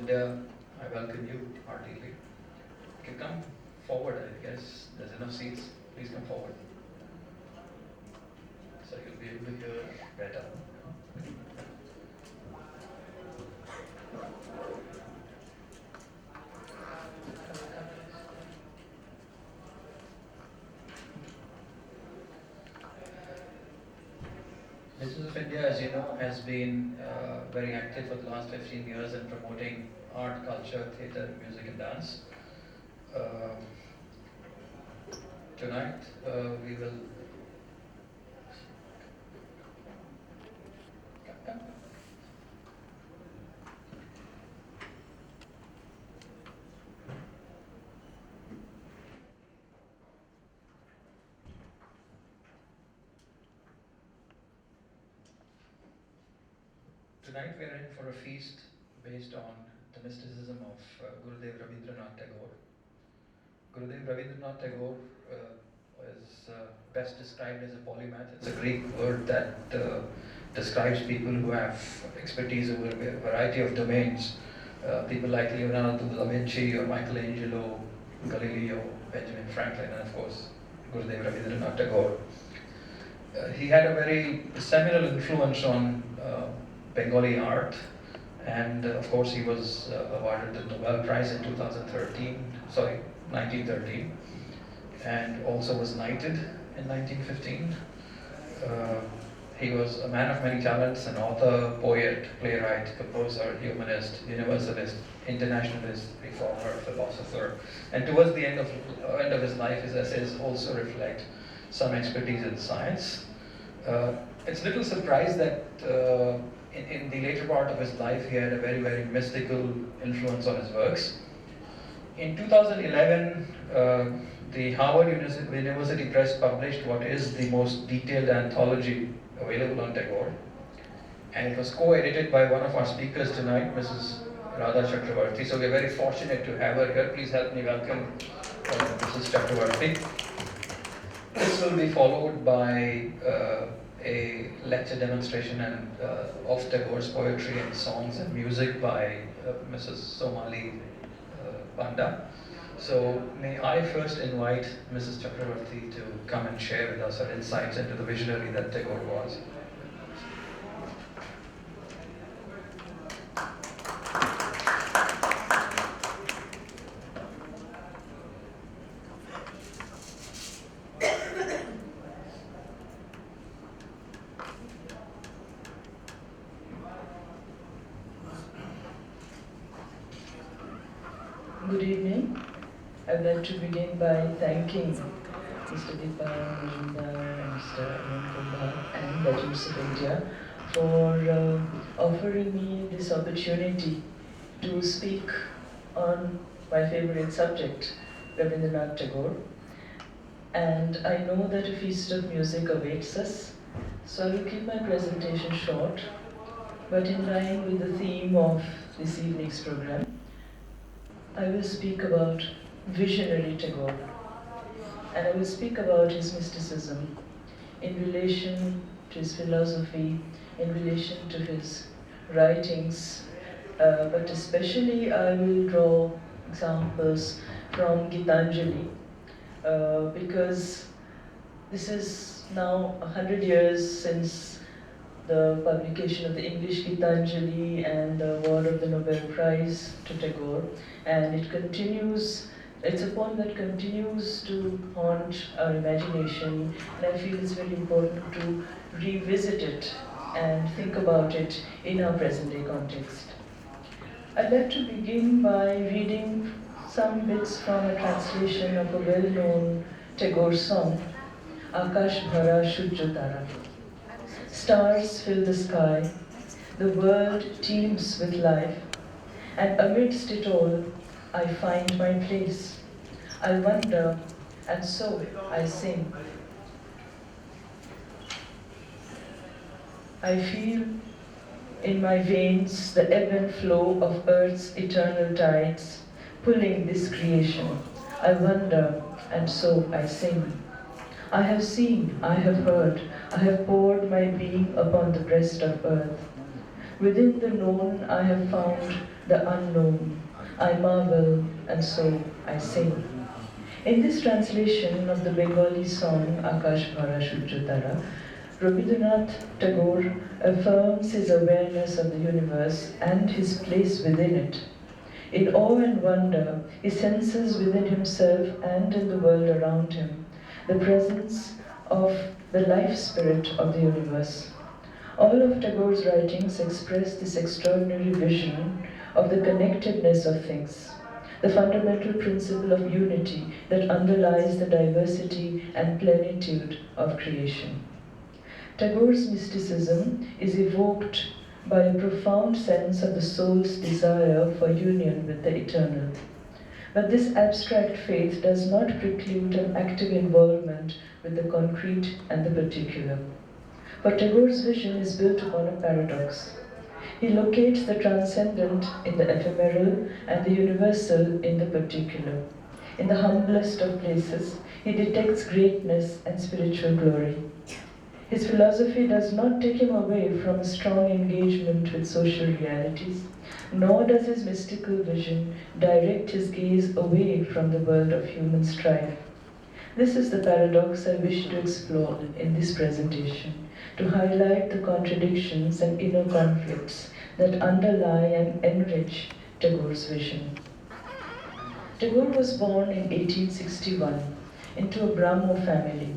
India, I welcome you heartily. You can come forward, I guess. There's enough seats. Please come forward. So you'll be able to hear better. Business of India, as you know, has been very active for the last 15 years in promoting art, culture, theatre, music and dance. Tonight we will Tonight we are in for a feast based on the mysticism of Gurudev Rabindranath Tagore. Gurudev Rabindranath Tagore is best described as a polymath. It's a Greek word that describes people who have expertise over a variety of domains. People like Leonardo da Vinci or Michelangelo, Galileo, Benjamin Franklin, and of course Gurudev Rabindranath Tagore. He had a very seminal influence on Bengali art, and of course he was awarded the Nobel Prize in 1913, and also was knighted in 1915. He was a man of many talents, an author, poet, playwright, composer, humanist, universalist, internationalist, reformer, philosopher, and towards the end of his life, his essays also reflect some expertise in science. It's little surprise that in the later part of his life, he had a very, very mystical influence on his works. In 2011, the Harvard University Press published what is the most detailed anthology available on Tagore. And it was co-edited by one of our speakers tonight, Mrs. Radha Chakravarti. So we're very fortunate to have her here. Please help me welcome Mrs. Chakravarti. This will be followed by a lecture demonstration of Tagore's poetry and songs and music by Mrs. Somali Panda. So may I first invite Mrs. Chakravarti to come and share with us her insights into the visionary that Tagore was. Good evening. I would like to begin by thanking Mr. Deepa Majumdar and Mr. Arun Kumar and the Business of India for offering me this opportunity to speak on my favorite subject, Rabindranath Tagore. And I know that a feast of music awaits us, so I will keep my presentation short, but in line with the theme of this evening's program. I will speak about visionary Tagore, and I will speak about his mysticism in relation to his philosophy, in relation to his writings, but especially I will draw examples from Gitanjali, because this is now 100 years since the publication of the English Gitanjali and the award of the Nobel Prize to Tagore, and it continues. It's a poem that continues to haunt our imagination, and I feel it's very important to revisit it and think about it in our present-day context. I'd like to begin by reading some bits from a translation of a well-known Tagore song, Akash Bhara Shujya Tara. Stars fill the sky, the world teems with life, and amidst it all, I find my place. I wonder, and so I sing. I feel in my veins the ebb and flow of Earth's eternal tides, pulling this creation. I wonder, and so I sing. I have seen, I have heard, I have poured my being upon the breast of earth. Within the known I have found the unknown. I marvel, and so I sing. In this translation of the Bengali song Akash Bhara Shuddhatara, Rabindranath Tagore affirms his awareness of the universe and his place within it. In awe and wonder, he senses within himself and in the world around him the presence of the life spirit of the universe. All of Tagore's writings express this extraordinary vision of the connectedness of things, the fundamental principle of unity that underlies the diversity and plenitude of creation. Tagore's mysticism is evoked by a profound sense of the soul's desire for union with the eternal. But this abstract faith does not preclude an active involvement with the concrete and the particular. For Tagore's vision is built upon a paradox. He locates the transcendent in the ephemeral and the universal in the particular. In the humblest of places, he detects greatness and spiritual glory. His philosophy does not take him away from a strong engagement with social realities, nor does his mystical vision direct his gaze away from the world of human strife. This is the paradox I wish to explore in this presentation, to highlight the contradictions and inner conflicts that underlie and enrich Tagore's vision. Tagore was born in 1861 into a Brahmo family.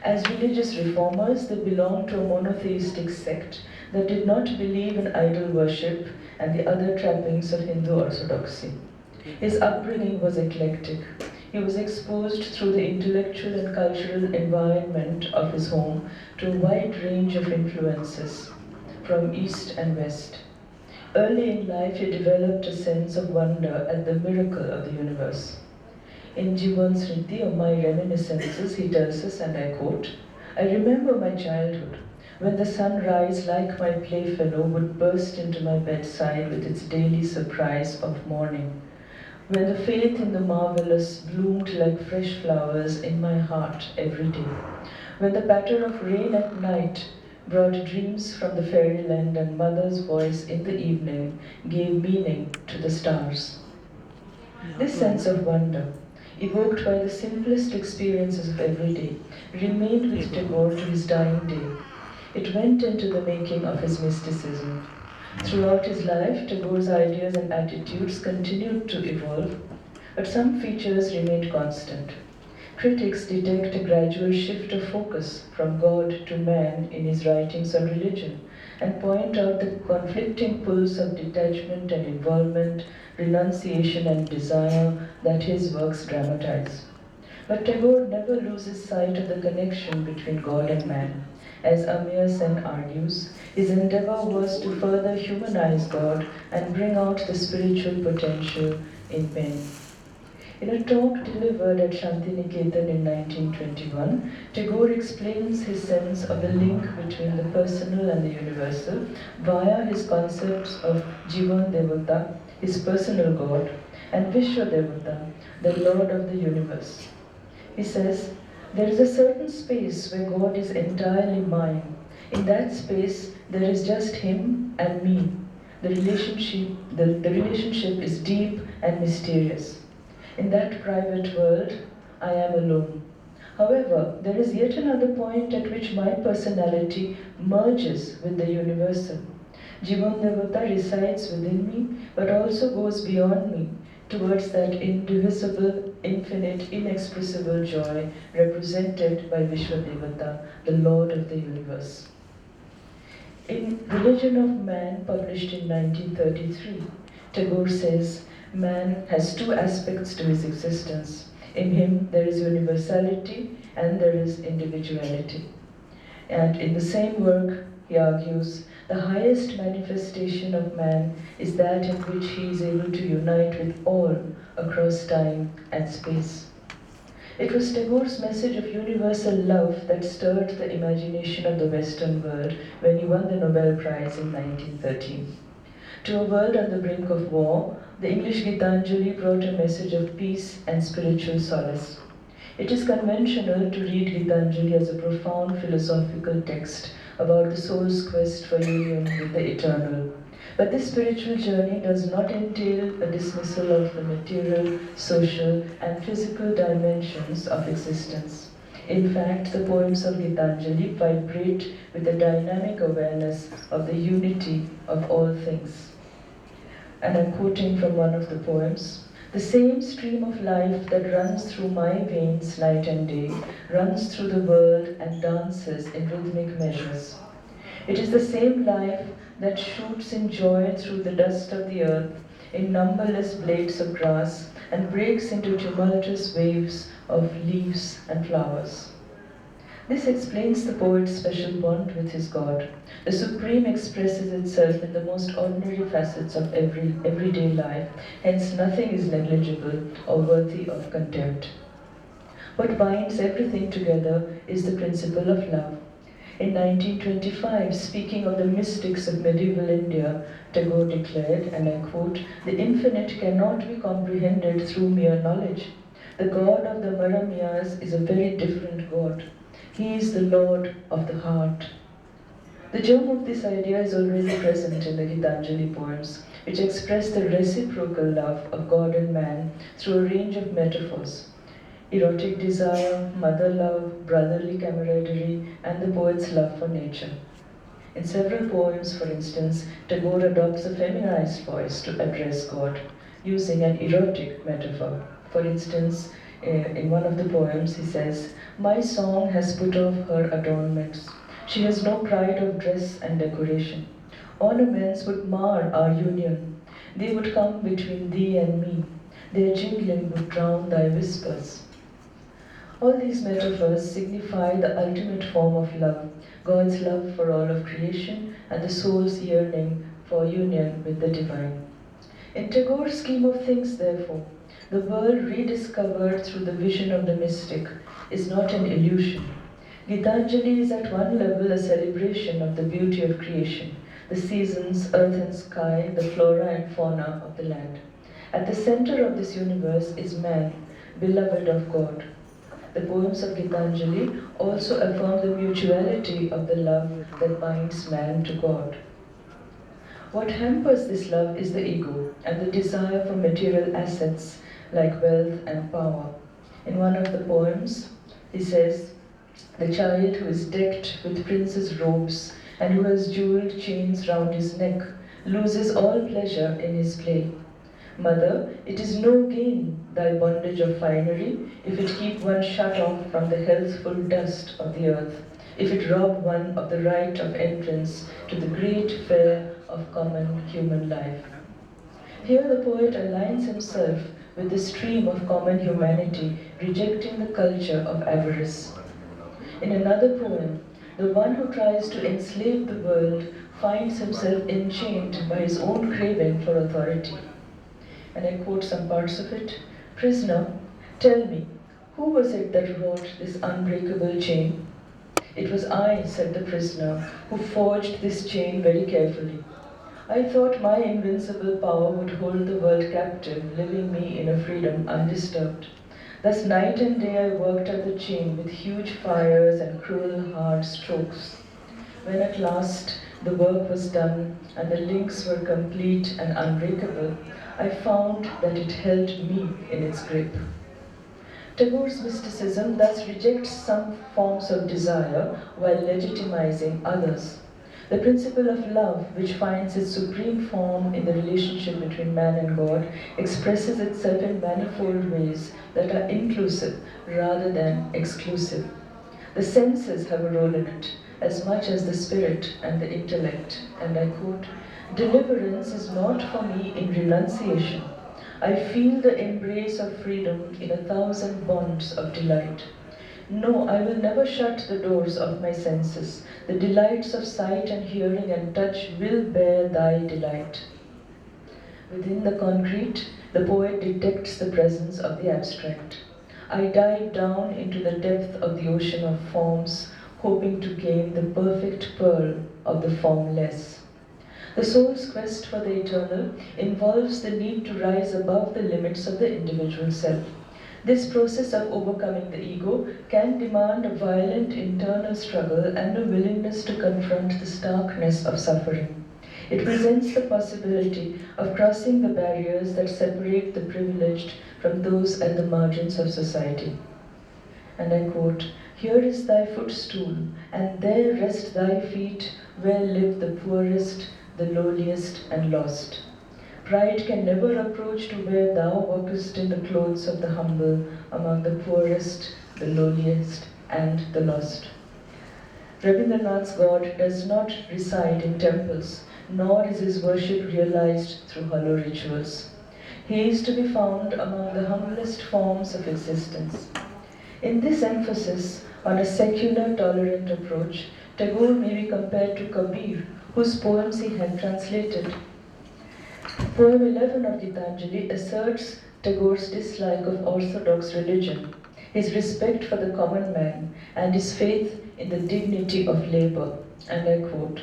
As religious reformers, they belonged to a monotheistic sect that did not believe in idol worship and the other trappings of Hindu orthodoxy. His upbringing was eclectic. He was exposed through the intellectual and cultural environment of his home to a wide range of influences from East and West. Early in life, he developed a sense of wonder at the miracle of the universe. In Jivan Smriti, of my reminiscences, he tells us, and I quote, I remember my childhood, when the sunrise, like my playfellow, would burst into my bedside with its daily surprise of morning, when the faith in the marvelous bloomed like fresh flowers in my heart every day, when the patter of rain at night brought dreams from the fairyland and mother's voice in the evening gave meaning to the stars. This sense of wonder, evoked by the simplest experiences of every day, remained with Tagore to his dying day. It went into the making of his mysticism. Throughout his life, Tagore's ideas and attitudes continued to evolve, but some features remained constant. Critics detect a gradual shift of focus from God to man in his writings on religion and point out the conflicting pulls of detachment and involvement, renunciation and desire that his works dramatize. But Tagore never loses sight of the connection between God and man. As Amir Sen argues, his endeavor was to further humanize God and bring out the spiritual potential in men. In a talk delivered at Shantiniketan in 1921, Tagore explains his sense of the link between the personal and the universal via his concepts of Jivan Devata, his personal God, and Vishwa Devata, the Lord of the universe. He says, there is a certain space where God is entirely mine. In that space, there is just Him and me. The relationship is deep and mysterious. In that private world, I am alone. However, there is yet another point at which my personality merges with the universal. Jivan Devata resides within me, but also goes beyond me, towards that indivisible, infinite, inexpressible joy represented by Vishwadevata, the Lord of the universe. In Religion of Man, published in 1933, Tagore says, man has two aspects to his existence. In him there is universality and there is individuality. And in the same work, he argues, the highest manifestation of man is that in which he is able to unite with all across time and space. It was Tagore's message of universal love that stirred the imagination of the Western world when he won the Nobel Prize in 1913. To a world on the brink of war, the English Gitanjali brought a message of peace and spiritual solace. It is conventional to read Gitanjali as a profound philosophical text about the soul's quest for union with the eternal. But this spiritual journey does not entail a dismissal of the material, social, and physical dimensions of existence. In fact, the poems of Gitanjali vibrate with a dynamic awareness of the unity of all things. And I'm quoting from one of the poems. The same stream of life that runs through my veins night and day runs through the world and dances in rhythmic measures. It is the same life that shoots in joy through the dust of the earth in numberless blades of grass and breaks into tumultuous waves of leaves and flowers. This explains the poet's special bond with his God. The Supreme expresses itself in the most ordinary facets of everyday life, hence nothing is negligible or worthy of contempt. What binds everything together is the principle of love. In 1925, speaking of the mystics of medieval India, Tagore declared, and I quote, "The infinite cannot be comprehended through mere knowledge. The God of the Maramyas is a very different God. He is the Lord of the heart." The germ of this idea is already present in the Gitanjali poems, which express the reciprocal love of God and man through a range of metaphors. Erotic desire, mother love, brotherly camaraderie, and the poet's love for nature. In several poems, for instance, Tagore adopts a feminized voice to address God, using an erotic metaphor. For instance, in one of the poems, he says, "My song has put off her adornments. She has no pride of dress and decoration. Ornaments would mar our union. They would come between thee and me. Their jingling would drown thy whispers." All these metaphors signify the ultimate form of love, God's love for all of creation and the soul's yearning for union with the divine. In Tagore's scheme of things, therefore, the world rediscovered through the vision of the mystic is not an illusion. Gitanjali is at one level a celebration of the beauty of creation, the seasons, earth and sky, the flora and fauna of the land. At the center of this universe is man, beloved of God. The poems of Gitanjali also affirm the mutuality of the love that binds man to God. What hampers this love is the ego and the desire for material assets like wealth and power. In one of the poems, he says, "The child who is decked with prince's robes and who has jeweled chains round his neck loses all pleasure in his play. Mother, it is no gain, thy bondage of finery, if it keep one shut off from the healthful dust of the earth, if it rob one of the right of entrance to the great fair of common human life." Here the poet aligns himself with the stream of common humanity, rejecting the culture of avarice. In another poem, the one who tries to enslave the world finds himself enchained by his own craving for authority. And I quote some parts of it. "Prisoner, tell me, who was it that wrought this unbreakable chain?" "It was I," said the prisoner, "who forged this chain very carefully. I thought my invincible power would hold the world captive, leaving me in a freedom undisturbed. Thus night and day I worked at the chain with huge fires and cruel hard strokes. When at last the work was done and the links were complete and unbreakable, I found that it held me in its grip." Tagore's mysticism thus rejects some forms of desire while legitimizing others. The principle of love, which finds its supreme form in the relationship between man and God, expresses itself in manifold ways that are inclusive rather than exclusive. The senses have a role in it, as much as the spirit and the intellect. And I quote, "Deliverance is not for me in renunciation. I feel the embrace of freedom in 1,000 bonds of delight. No, I will never shut the doors of my senses. The delights of sight and hearing and touch will bear thy delight." Within the concrete, the poet detects the presence of the abstract. I dive down into the depth of the ocean of forms, hoping to gain the perfect pearl of the formless. The soul's quest for the eternal involves the need to rise above the limits of the individual self. This process of overcoming the ego can demand a violent internal struggle and a willingness to confront the starkness of suffering. It presents the possibility of crossing the barriers that separate the privileged from those at the margins of society. And I quote, "Here is thy footstool, and there rest thy feet, where live the poorest, the lowliest, and lost. Pride can never approach to where thou walkest in the clothes of the humble, among the poorest, the lowliest, and the lost." Rabindranath's God does not reside in temples, nor is his worship realized through hollow rituals. He is to be found among the humblest forms of existence. In this emphasis on a secular, tolerant approach, Tagore may be compared to Kabir, whose poems he had translated. Poem 11 of Gitanjali asserts Tagore's dislike of orthodox religion, his respect for the common man, and his faith in the dignity of labor. And I quote,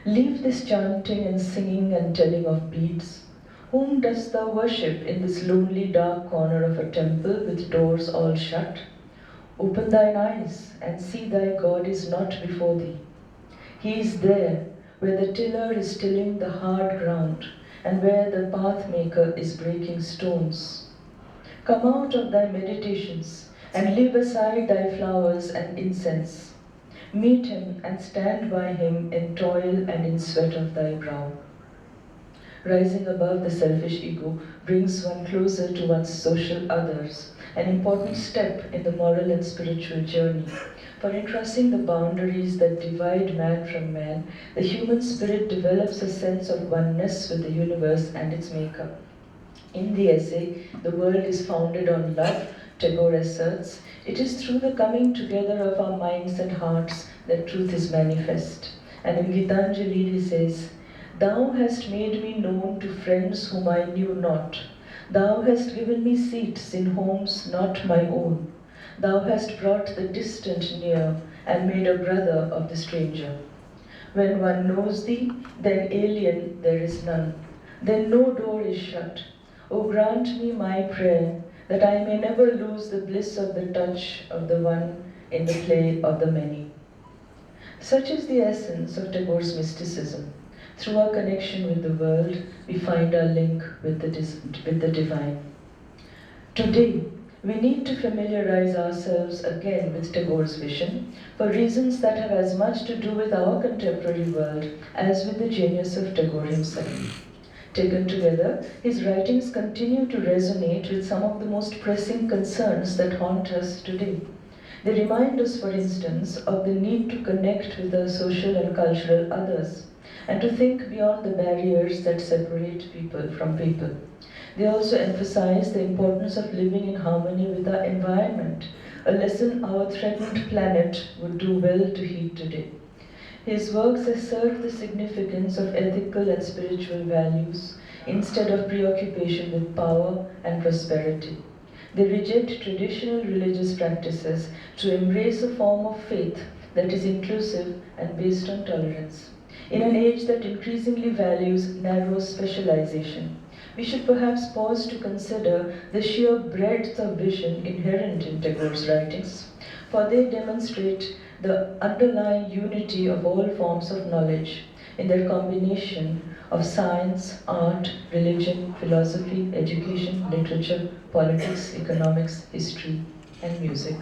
"Leave this chanting and singing and telling of beads. Whom dost thou worship in this lonely dark corner of a temple with doors all shut? Open thine eyes and see thy God is not before thee. He is there where the tiller is tilling the hard ground and where the pathmaker is breaking stones. Come out of thy meditations and leave aside thy flowers and incense. Meet him and stand by him in toil and in sweat of thy brow." Rising above the selfish ego brings one closer to one's social others, an important step in the moral and spiritual journey. For in crossing the boundaries that divide man from man, the human spirit develops a sense of oneness with the universe and its maker. In the essay, "The World is Founded on Love," Tagore asserts, "it is through the coming together of our minds and hearts that truth is manifest." And in Gitanjali he says, "Thou hast made me known to friends whom I knew not. Thou hast given me seats in homes not my own. Thou hast brought the distant near and made a brother of the stranger. When one knows thee, then alien there is none. Then no door is shut. O grant me my prayer, that I may never lose the bliss of the touch of the one in the play of the many." Such is the essence of Tagore's mysticism. Through our connection with the world, we find our link with the divine. Today, we need to familiarize ourselves again with Tagore's vision for reasons that have as much to do with our contemporary world as with the genius of Tagore himself. Taken together, his writings continue to resonate with some of the most pressing concerns that haunt us today. They remind us, for instance, of the need to connect with our social and cultural others, and to think beyond the barriers that separate people from people. They also emphasize the importance of living in harmony with our environment, a lesson our threatened planet would do well to heed today. His works assert the significance of ethical and spiritual values instead of preoccupation with power and prosperity. They reject traditional religious practices to embrace a form of faith that is inclusive and based on tolerance. In an age that increasingly values narrow specialization, we should perhaps pause to consider the sheer breadth of vision inherent in Tagore's writings, for they demonstrate the underlying unity of all forms of knowledge in their combination of science, art, religion, philosophy, education, literature, politics, economics, history, and music.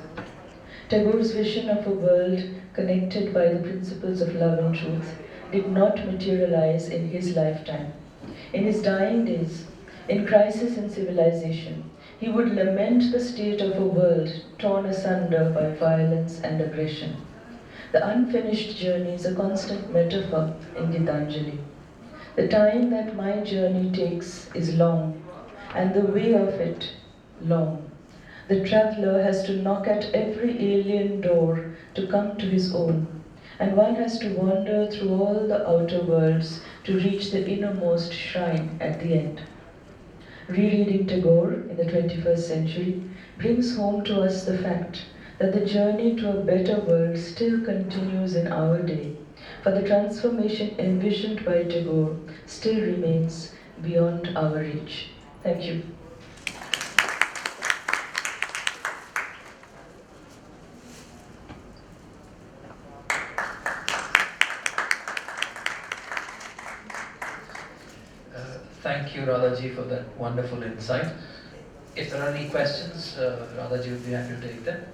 Tagore's vision of a world connected by the principles of love and truth did not materialize in his lifetime. In his dying days, in crisis in civilization, he would lament the state of a world torn asunder by violence and aggression. The unfinished journey is a constant metaphor in Gitanjali. The time that my journey takes is long, and the way of it long. The traveler has to knock at every alien door to come to his own, and one has to wander through all the outer worlds to reach the innermost shrine at the end. Rereading Tagore in the 21st century brings home to us the fact that the journey to a better world still continues in our day, for the transformation envisioned by Tagore still remains beyond our reach. Thank you. Radhaji, for that wonderful insight. If there are any questions, Radhaji would be happy to take them.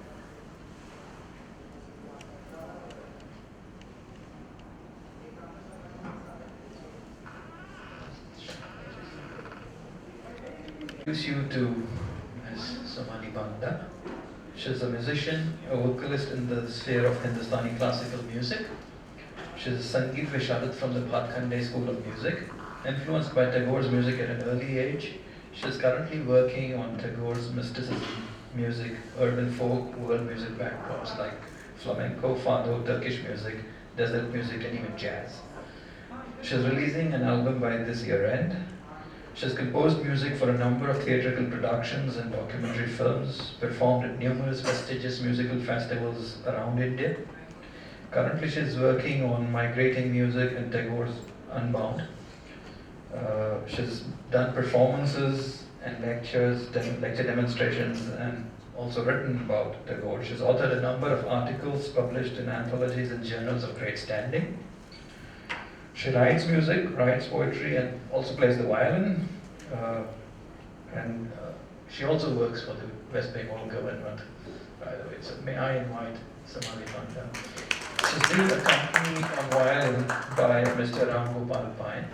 Introduce you to Ms. Somali Banda. She's a musician, a vocalist in the sphere of Hindustani classical music. She's a Sangeet Visharat from the Bhatkhande School of Music. Influenced by Tagore's music at an early age, she is currently working on Tagore's mysticism music, urban folk, world music backdrops like flamenco, fado, Turkish music, desert music, and even jazz. She's releasing an album by this year end. She has composed music for a number of theatrical productions and documentary films, performed at numerous prestigious musical festivals around India. Currently, she is working on migrating music and Tagore's Unbound. She's done performances and lectures, lecture demonstrations, and also written about Tagore. She's authored a number of articles published in anthologies and journals of great standing. She writes music, writes poetry, and also plays the violin. Uh, and she also works for the West Bengal government, by the way. So may I invite Somali Banda? She's being accompanied on violin by Mr. Ram Gopal Pai.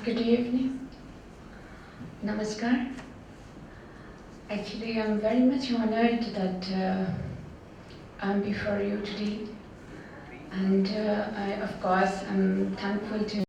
Good evening. Namaskar. Actually, I'm very much honored that I'm before you today. And of course, I'm thankful to